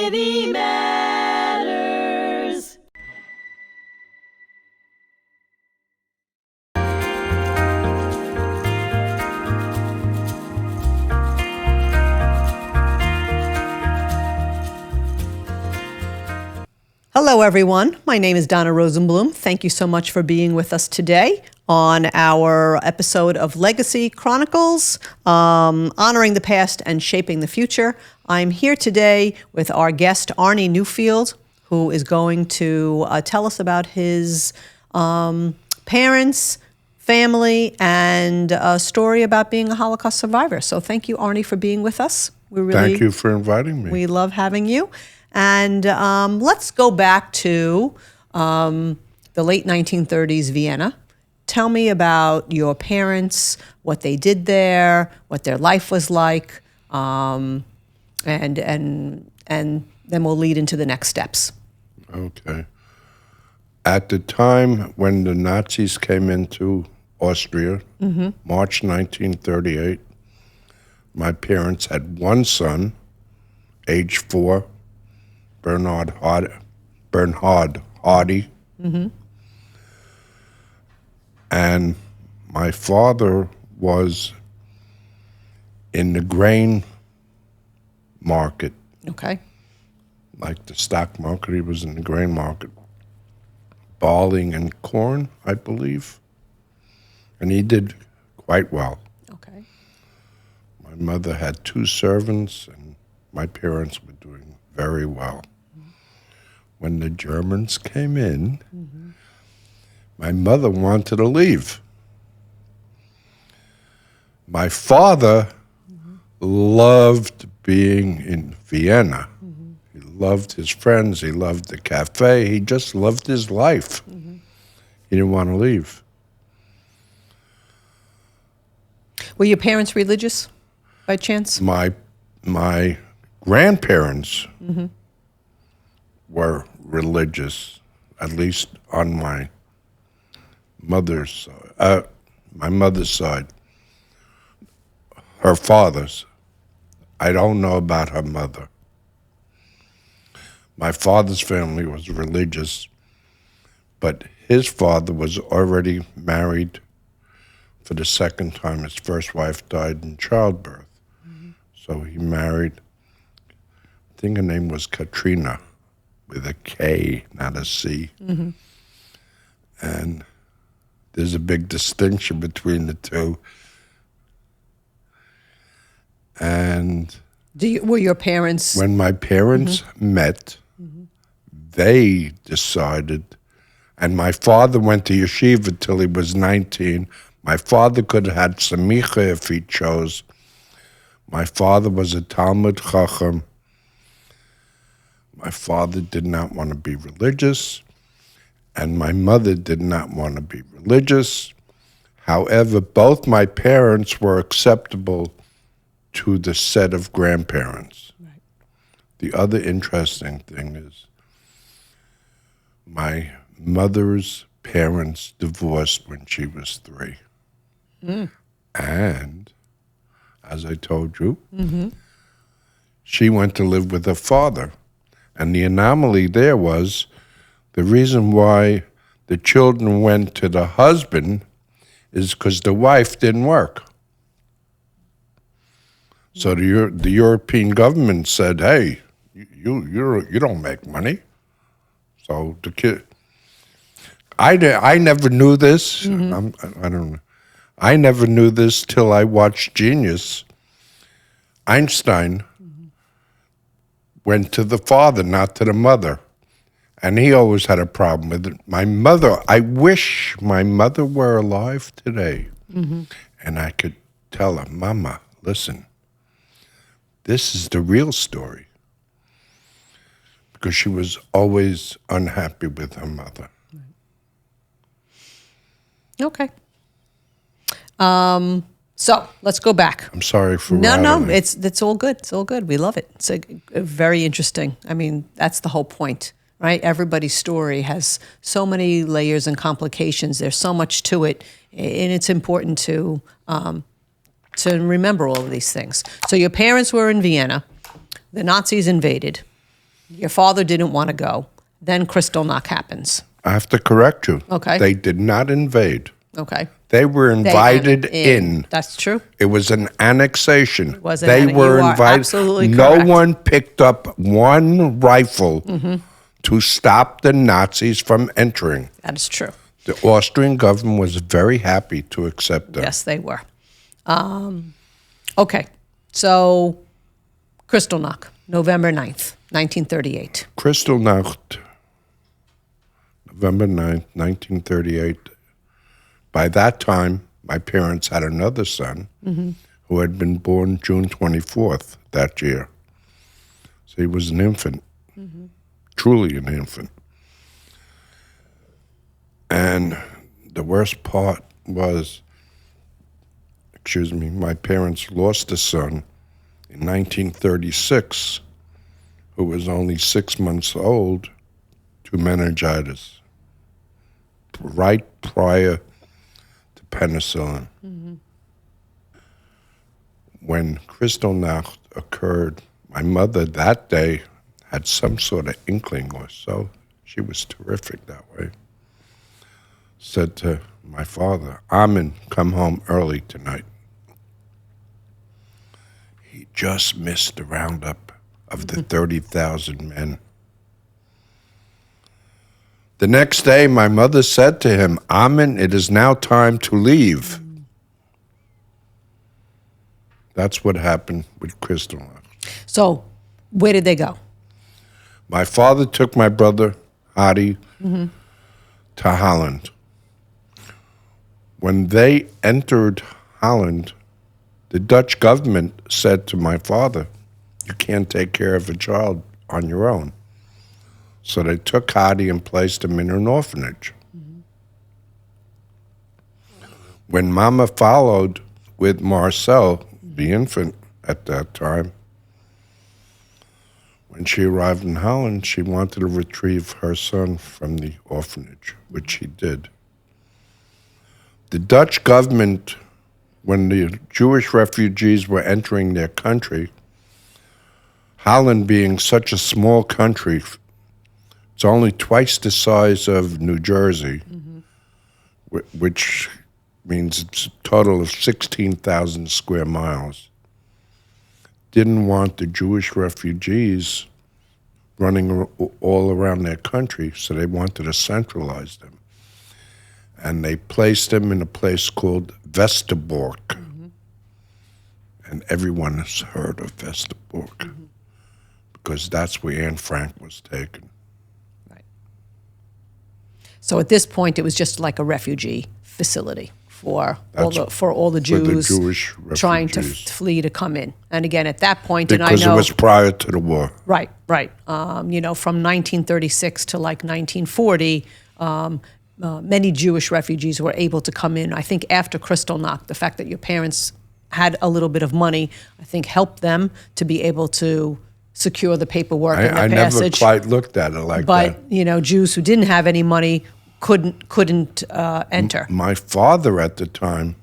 Humanity Matters. Hello, everyone. My name is Donna Rosenblum. Thank you so much for being with us today on our episode of Legacy Chronicles, honoring the past and shaping the future. I'm here today with our guest, Arnie Newfield, who is going to tell us about his parents, family, and a story about being a Holocaust survivor. So thank you, Arnie, for being with us. Thank you for inviting me. We love having you. And let's go back to the late 1930s Vienna. Tell me about your parents, what they did there, what their life was like, and then we'll lead into the next steps. Okay. At the time when the Nazis came into Austria, March 1938, my parents had one son, age 4, Bernhard Hardy. And my father was in the grain market. Okay. Like the stock market, he was in the grain market. Barley and corn, I believe. And he did quite well. Okay. My mother had 2 servants, and my parents were doing very well. When the Germans came in, my mother wanted to leave. My father loved being in Vienna. He loved his friends. He loved the cafe. He just loved his life. He didn't want to leave. Were your parents religious by chance? My grandparents were religious, at least on my mother's side. Her father's. I don't know about her mother. My father's family was religious, but his father was already married for the second time. His first wife died in childbirth. So he married, I think her name was Katrina, with a K, not a C. And there's a big distinction between the two. And Were your parents... when my parents met, they decided, and my father went to yeshiva till he was 19. My father could have had samicha if he chose. My father was a Talmud chacham. My father did not want to be religious, and my mother did not want to be religious. However, both my parents were acceptable to the set of grandparents. Right. The other interesting thing is my mother's parents divorced when she was 3. And, as I told you, she went to live with her father. And the anomaly there was the reason why the children went to the husband is because the wife didn't work. So the European government said, "Hey, you don't make money." So the kid, I never knew this. I don't know. I never knew this till I watched Genius. Einstein went to the father, not to the mother. And he always had a problem with it. My mother, I wish my mother were alive today. And I could tell her, "Mama, listen, this is the real story." Because she was always unhappy with her mother. Okay. So let's go back. I'm sorry for No, rattling. it's all good. It's all good. We love it. It's very interesting. I mean, that's the whole point, right? Everybody's story has so many layers and complications. There's so much to it, and it's important to remember all of these things. So your parents were in Vienna. The Nazis invaded. Your father didn't want to go. Then Kristallnacht happens. I have to correct you. Okay. They did not invade. Okay. They were invited in. That's true. It was an annexation. You are invited. absolutely No correct. one picked up one rifle to stop the Nazis from entering. That is true. The Austrian government was very happy to accept them. Yes, they were. Okay. So, Kristallnacht, November 9th, 1938. Kristallnacht, November 9th, 1938. By that time, my parents had another son who had been born June 24th that year. So he was an infant, truly an infant. And the worst part was, my parents lost a son in 1936 who was only 6 months old to meningitis, right prior to penicillin. When Kristallnacht occurred, my mother that day had some sort of inkling or so. She was terrific that way. Said to my father, Amin, come home early tonight. He just missed the roundup of the 30,000 men. The next day, my mother said to him, Amin, it is now time to leave. That's what happened with Kristallnacht. So, where did they go? My father took my brother, Hadi, to Holland. When they entered Holland, the Dutch government said to my father, you can't take care of a child on your own. So they took Hadi and placed him in an orphanage. When Mama followed with Marcel, the infant at that time, when she arrived in Holland, she wanted to retrieve her son from the orphanage, which she did. The Dutch government, when the Jewish refugees were entering their country, Holland being such a small country, it's only twice the size of New Jersey, which means it's a total of 16,000 square miles. Didn't want the Jewish refugees running all around their country, so they wanted to centralize them. And they placed them in a place called Westerbork. And everyone has heard of Westerbork because that's where Anne Frank was taken. Right. So at this point, it was just like a refugee facility for all the Jews Jewish trying to refugees. flee to come in. And again, at that point, Because and I know it was prior to the war. right. From 1936 to like 1940. Many Jewish refugees were able to come in. I think after Kristallnacht, the fact that your parents had a little bit of money, I think helped them to be able to secure the paperwork and the I never passage. quite looked at it like that. But Jews who didn't have any money couldn't enter. My father at the time,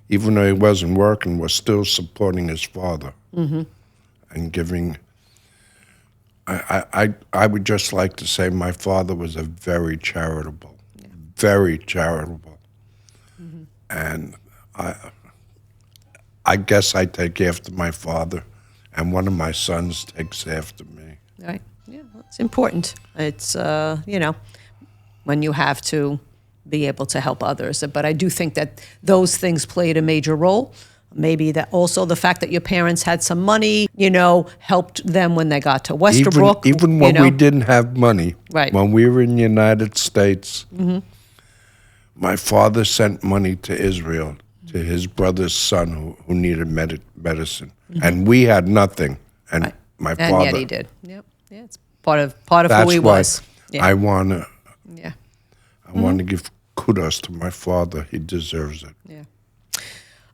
even though he wasn't working, was still supporting his father and giving. I would just like to say my father was a very charitable. Very charitable. And I guess I take after my father, and one of my sons takes after me. Right. Yeah, it's important. It's, when you have to be able to help others. But I do think that those things played a major role. Maybe that also the fact that your parents had some money, helped them when they got to Westerbork. Even when we didn't have money, right. When we were in the United States, my father sent money to Israel, to his brother's son who needed medicine. And we had nothing. And my father... And yet he did. Yep. Yeah, it's part of who he was. Yeah. I want to give kudos to my father. He deserves it. Yeah.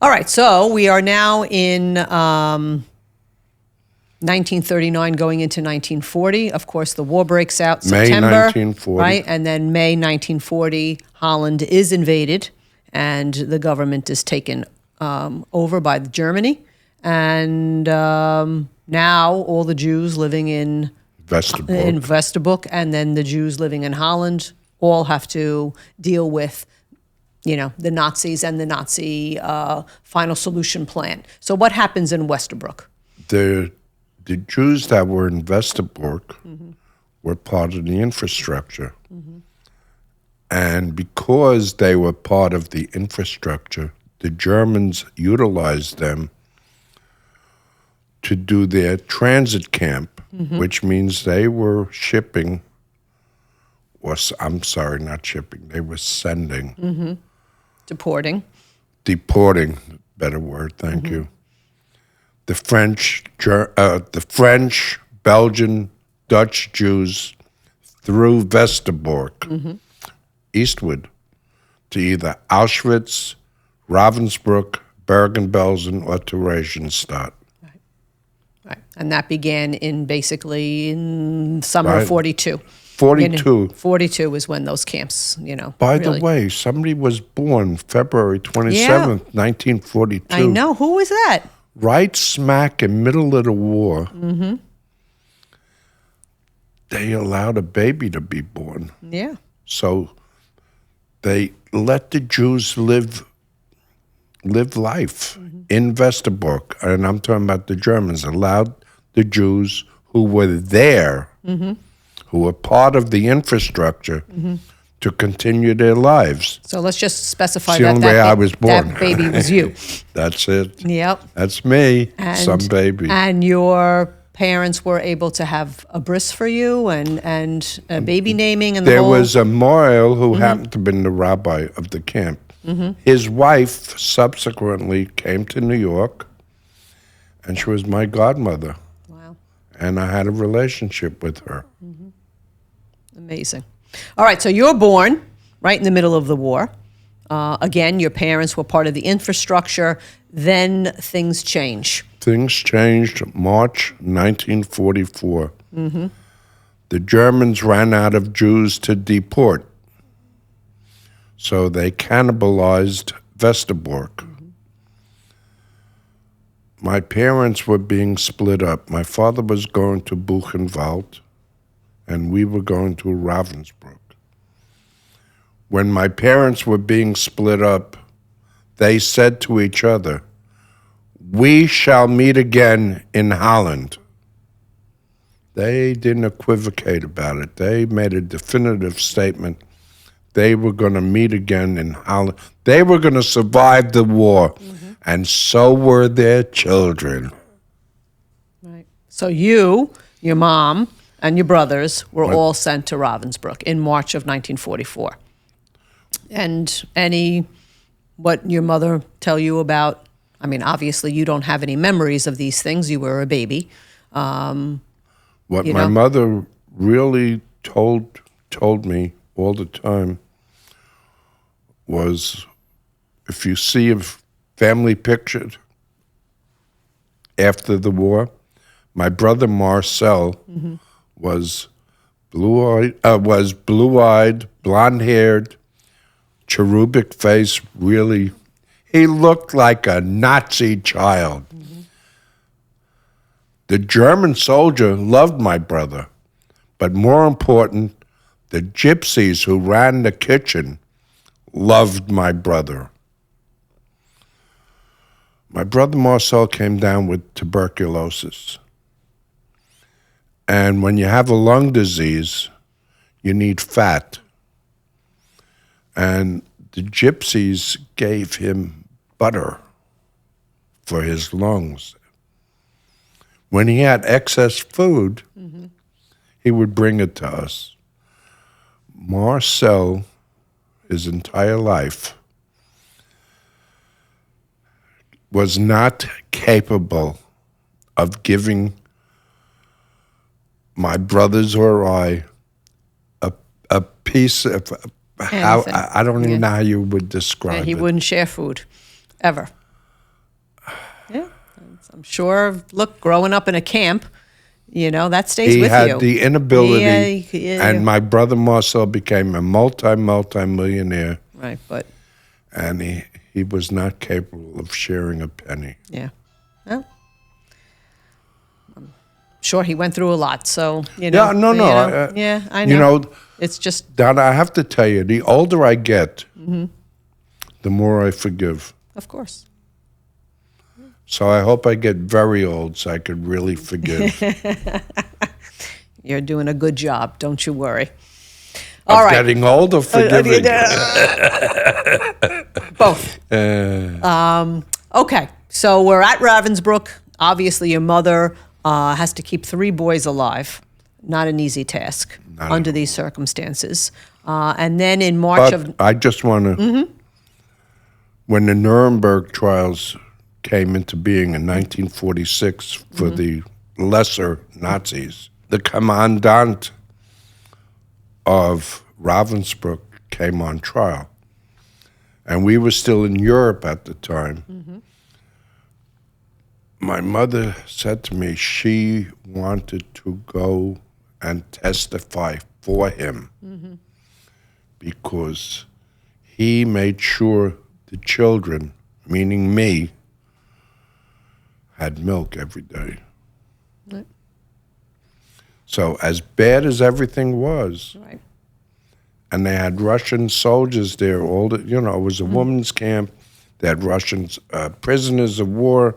All right, so we are now in 1939 going into 1940. Of course, the war breaks out September. May 1940. Right, and then May 1940, Holland is invaded, and the government is taken over by Germany. And now all the Jews living in Westerbork. in Westerbork, and then the Jews living in Holland all have to deal with, the Nazis and the Nazi final solution plan. So what happens in Westerbork? The Jews that were in Westerbork were part of the infrastructure. And because they were part of the infrastructure, the Germans utilized them to do their transit camp, which means they were shipping, I'm sorry, not shipping, they were sending. Deporting, better word, thank you. The French, Belgian, Dutch Jews through Westerbork, eastward, to either Auschwitz, Ravensbrück, Bergen-Belsen, or to Theresienstadt. right? And that began in summer of 42. 42. 42 is when those camps, By the way, somebody was born February 27th, 1942. I know. Who was that? Right smack in middle of the war. They allowed a baby to be born. Yeah. So they let the Jews live life in Westerbork. And I'm talking about the Germans, allowed the Jews who were there, who were part of the infrastructure, to continue their lives. So let's just specify It's the only way I was born. That baby was you. That's it. Yep. That's me, And, some baby. And your parents were able to have a bris for you and a baby naming and the There whole... was a Moyle who happened to have been the rabbi of the camp. His wife subsequently came to New York, and she was my godmother. Wow. And I had a relationship with her. Amazing. All right, so you're born right in the middle of the war. Again, your parents were part of the infrastructure. Then things change. Things changed March 1944. The Germans ran out of Jews to deport, so they cannibalized Westerbork. My parents were being split up. My father was going to Buchenwald, and we were going to Ravensbrück. When my parents were being split up, they said to each other, "We shall meet again in Holland." They didn't equivocate about it. They made a definitive statement. They were going to meet again in Holland. They were going to survive the war, and so were their children. Right. So you, your mom, and your brothers were all sent to Ravensbrück in March of 1944. And what your mother tell you about, I mean, obviously you don't have any memories of these things. You were a baby. What my mother really told me all the time was, if you see a family picture after the war, my brother Marcel was blue-eyed, blonde-haired, cherubic face, really. He looked like a Nazi child. The German soldier loved my brother, but more important, the gypsies who ran the kitchen loved my brother. My brother Marcel came down with tuberculosis. And when you have a lung disease, you need fat. And the gypsies gave him butter for his lungs. When he had excess food, he would bring it to us. Marcel, his entire life, was not capable of giving my brothers or I a piece of how, I don't even know how you would describe it. He wouldn't share food, ever. Yeah, I'm sure, look, growing up in a camp, that stays with you. He had the inability, and my brother Marcel became a multi-millionaire. Right, but... And he was not capable of sharing a penny. Yeah. Well, sure, he went through a lot. So, you know. Yeah, no. Yeah, I know. You know, it's just, Donna, I have to tell you, the older I get, the more I forgive. of course. So I hope I get very old so I could really forgive. You're doing a good job. Don't you worry. All right. Getting old or forgiving? Both. Okay. So we're at Ravensbrück. Obviously, your mother has to keep 3 boys alive. Not an easy task under these circumstances. And then in March But I just want to, when the Nuremberg trials came into being in 1946 for the lesser Nazis, the commandant of Ravensbrück came on trial. And we were still in Europe at the time. My mother said to me she wanted to go and testify for him because he made sure the children, meaning me, had milk every day. Right. So as bad as everything was, Right. and they had Russian soldiers there, all the, you know, it was a women's camp. They had Russians, prisoners of war.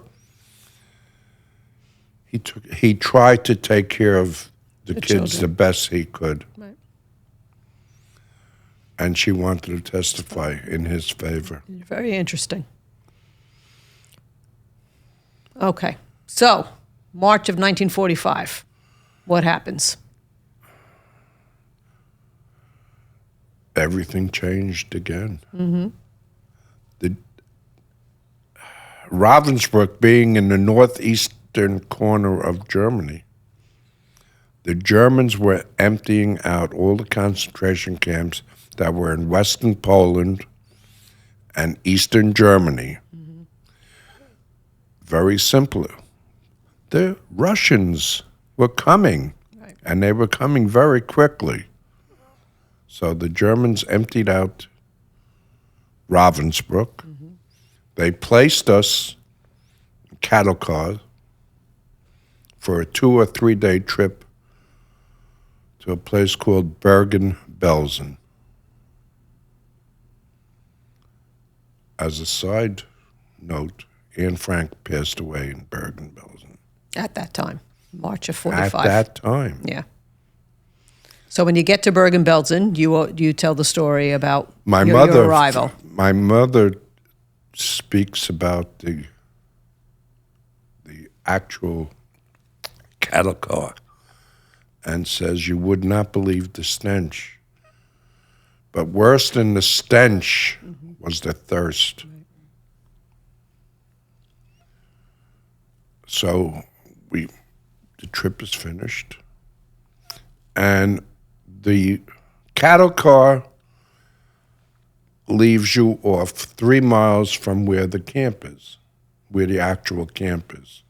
He tried to take care of the kids children. the best he could. Right. And she wanted to testify in his favor. Very interesting. Okay. So, March of 1945. What happens? Everything changed again. The Ravensbrück being in the northeastern corner of Germany, the Germans were emptying out all the concentration camps that were in western Poland and eastern Germany. Very simply, the Russians were coming, and they were coming very quickly. So the Germans emptied out Ravensbrück. They placed us in cattle cars for a 2 or 3 day trip to a place called Bergen-Belsen. As a side note, Anne Frank passed away in Bergen-Belsen. At that time, March of 45. At that time. Yeah. So when you get to Bergen-Belsen, you tell the story about your arrival. My mother speaks about the actual cattle car and says you would not believe the stench. But worse than the stench was the thirst. So the trip is finished, and the cattle car leaves you off 3 miles from where the camp is, where the actual camp is.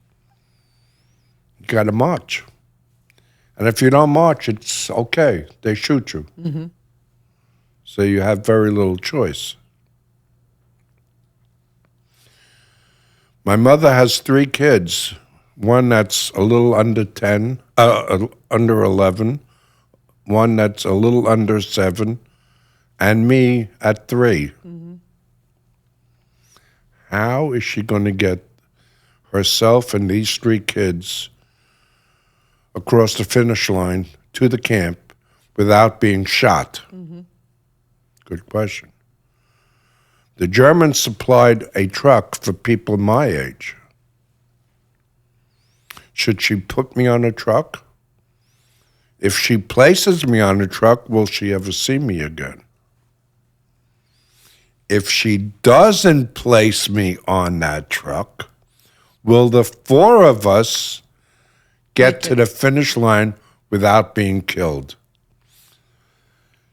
You got to march. And if you don't march, it's okay. They shoot you. So you have very little choice. My mother has 3 kids, one that's a little under 10, under 11, one that's a little under 7, and me at 3. How is she going to get herself and these 3 kids across the finish line to the camp without being shot? Good question. The Germans supplied a truck for people my age. Should she put me on a truck? If she places me on a truck, will she ever see me again? If she doesn't place me on that truck, will the 4 of us get to the finish line without being killed?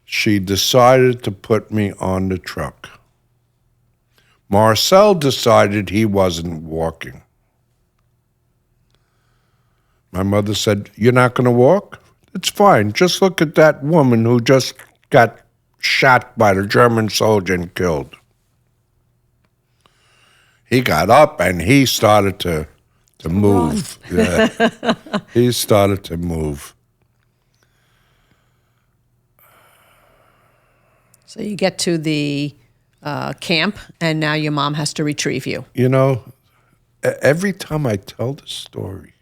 She decided to put me on the truck. Marcel decided he wasn't walking. My mother said, "You're not going to walk? It's fine. Just look at that woman who just got shot by the German soldier and killed." He got up and he started to to move. Yeah. He started to move. So you get to the camp, and now your mom has to retrieve you. You know, every time I tell the story,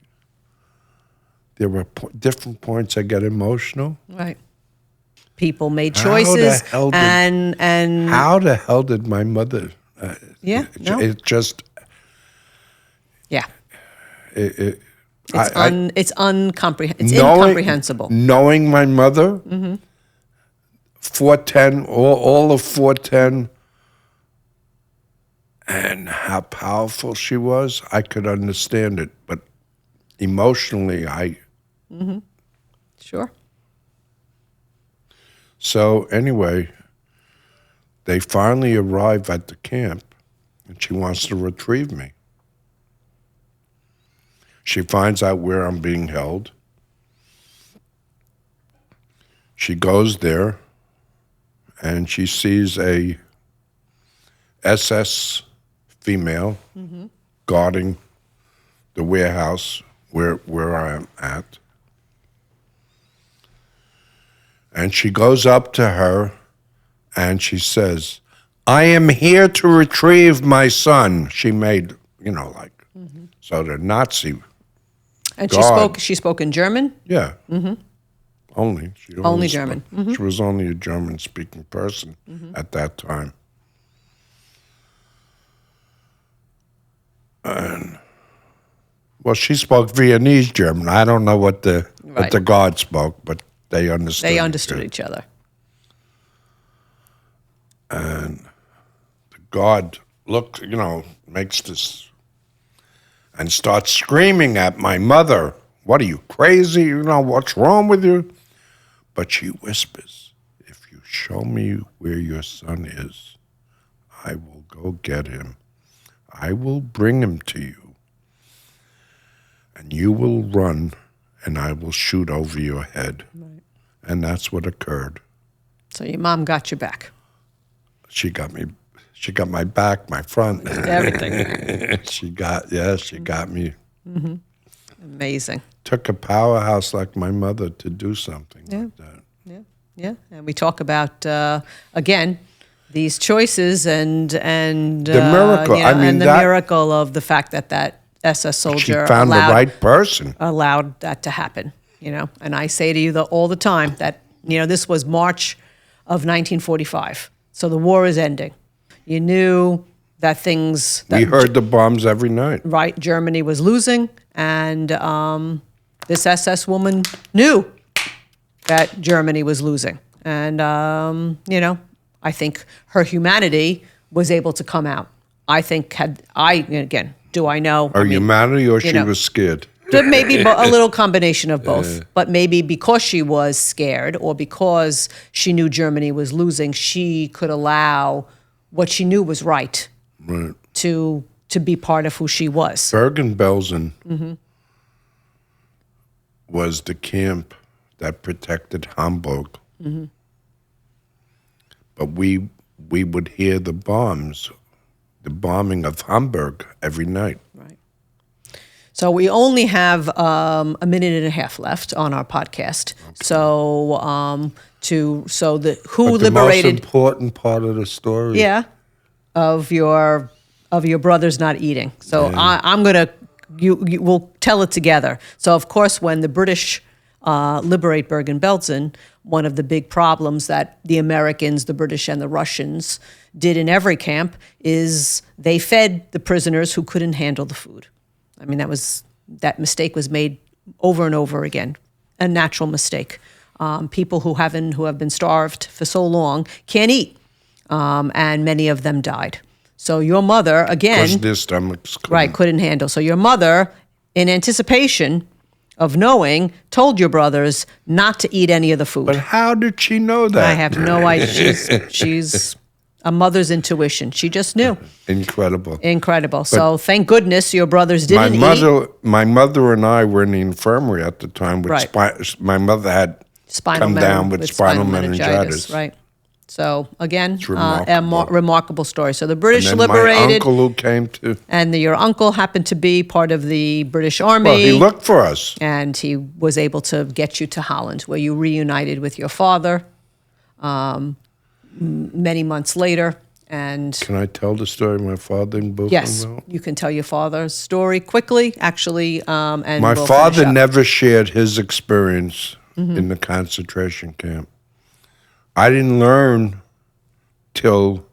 there were different points I get emotional. Right. People made choices, and how the hell did my mother? It just. Yeah. It's incomprehensible. Knowing my mother, 410, all of 410, and how powerful she was, I could understand it. But emotionally, Sure. So anyway, they finally arrive at the camp, and she wants to retrieve me. She finds out where I'm being held. She goes there, and she sees a SS female guarding the warehouse where I am at. And she goes up to her, and she says, "I am here to retrieve my son." She made, so the Nazi. And guard, she spoke in German? Yeah. Only. Only German. She was only a German-speaking person at that time. And, well, she spoke Viennese German. I don't know what the guard spoke, but they understood. They understood each other. And the guard makes this and starts screaming at my mother. "What are you, crazy? What's wrong with you?" But she whispers, "If you show me where your son is, I will go get him. I will bring him to you. And you will run, and I will shoot over your head." Right. And that's what occurred. So your mom got you back. She got me. She got my back, my front. Everything. She got me. Mm-hmm. Amazing. Took a powerhouse like my mother to do something like that. Yeah. And we talk about, again, these choices and the miracle. Miracle of the fact that SS soldier she found the right person. Allowed that to happen, And I say to you all the time that, this was March of 1945. So the war is ending. You knew that things... We heard the bombs every night. Right. Germany was losing, and this SS woman knew that Germany was losing. And, I think her humanity was able to come out. I think do I know? Her humanity or she was scared? Maybe a little combination of both. But maybe because she was scared or because she knew Germany was losing, she could allow what she knew was right to be part of who she was. Bergen-Belsen was the camp that protected Hamburg. Mm-hmm. But we would hear the bombing of Hamburg every night. Right. So we only have a minute and a half left on our podcast. Okay. So the most important part of the story. Yeah, of your brothers not eating. So I'm gonna we'll tell it together. So of course, when the British liberate Bergen-Belsen, one of the big problems that the Americans, the British, and the Russians did in every camp is they fed the prisoners who couldn't handle the food. I mean, that mistake was made over and over again, a natural mistake. People who have been starved for so long can't eat, and many of them died. So your mother, again, because their stomachs couldn't handle. So your mother, in anticipation of knowing, told your brothers not to eat any of the food. But how did she know that? I have no idea. She's a mother's intuition. She just knew. Incredible. So thank goodness your brothers didn't eat. My mother and I were in the infirmary at the time. My mother had come down with spinal meningitis. Right. So again, remarkable. Remarkable story. So the British And then liberated, my uncle who came to. and your uncle happened to be part of the British Army. Well, he looked for us. And he was able to get you to Holland, where you reunited with your father many months later. And Can I tell the story of my father in Buchenwald? yes, you can tell your father's story quickly, actually. And My we'll father finish up. never shared his experience in the concentration camp. I didn't learn till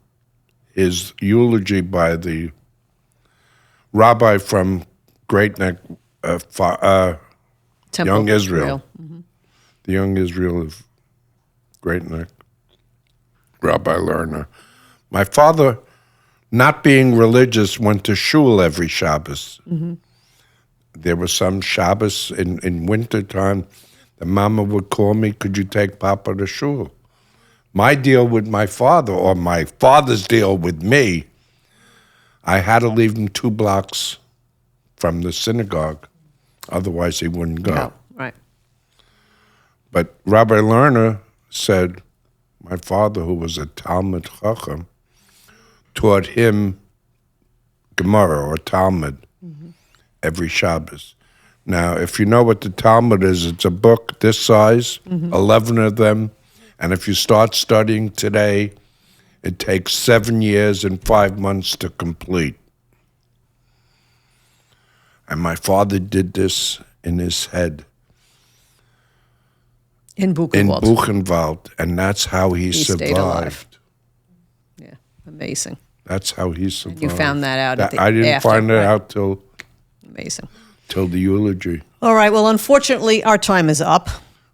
his eulogy by the rabbi from Great Neck, Temple Young Israel. Mm-hmm. The Young Israel of Great Neck, Rabbi Lerner. My father, not being religious, went to shul every Shabbos. There was some Shabbos in wintertime. The mama would call me, could you take Papa to shul? My deal with my father, or my father's deal with me, I had to leave him 2 blocks from the synagogue. Otherwise, he wouldn't go. Oh, right. But Rabbi Lerner said, my father, who was a Talmud Chacham, taught him Gemara or Talmud every Shabbos. Now, if you know what the Talmud is, it's a book this size, 11 of them, and if you start studying today, it takes 7 years and 5 months to complete. And my father did this in his head. In Buchenwald. In Buchenwald, and that's how he survived. Stayed alive. Yeah, amazing. That's how he survived. You found that out I didn't find it out till amazing. Till the eulogy. All right. Well, unfortunately, our time is up.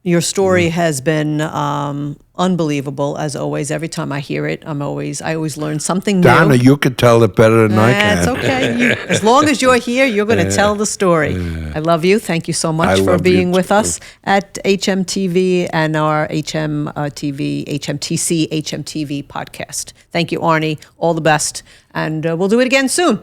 Your story has been unbelievable, as always. Every time I hear it, I always learn something new. Donna, you could tell it better than I can. It's okay. As long as you're here, you're going to tell the story. I love you. Thank you so much for being with us at HMTV and our HMTC, HMTV podcast. Thank you, Arnie. All the best. And we'll do it again soon.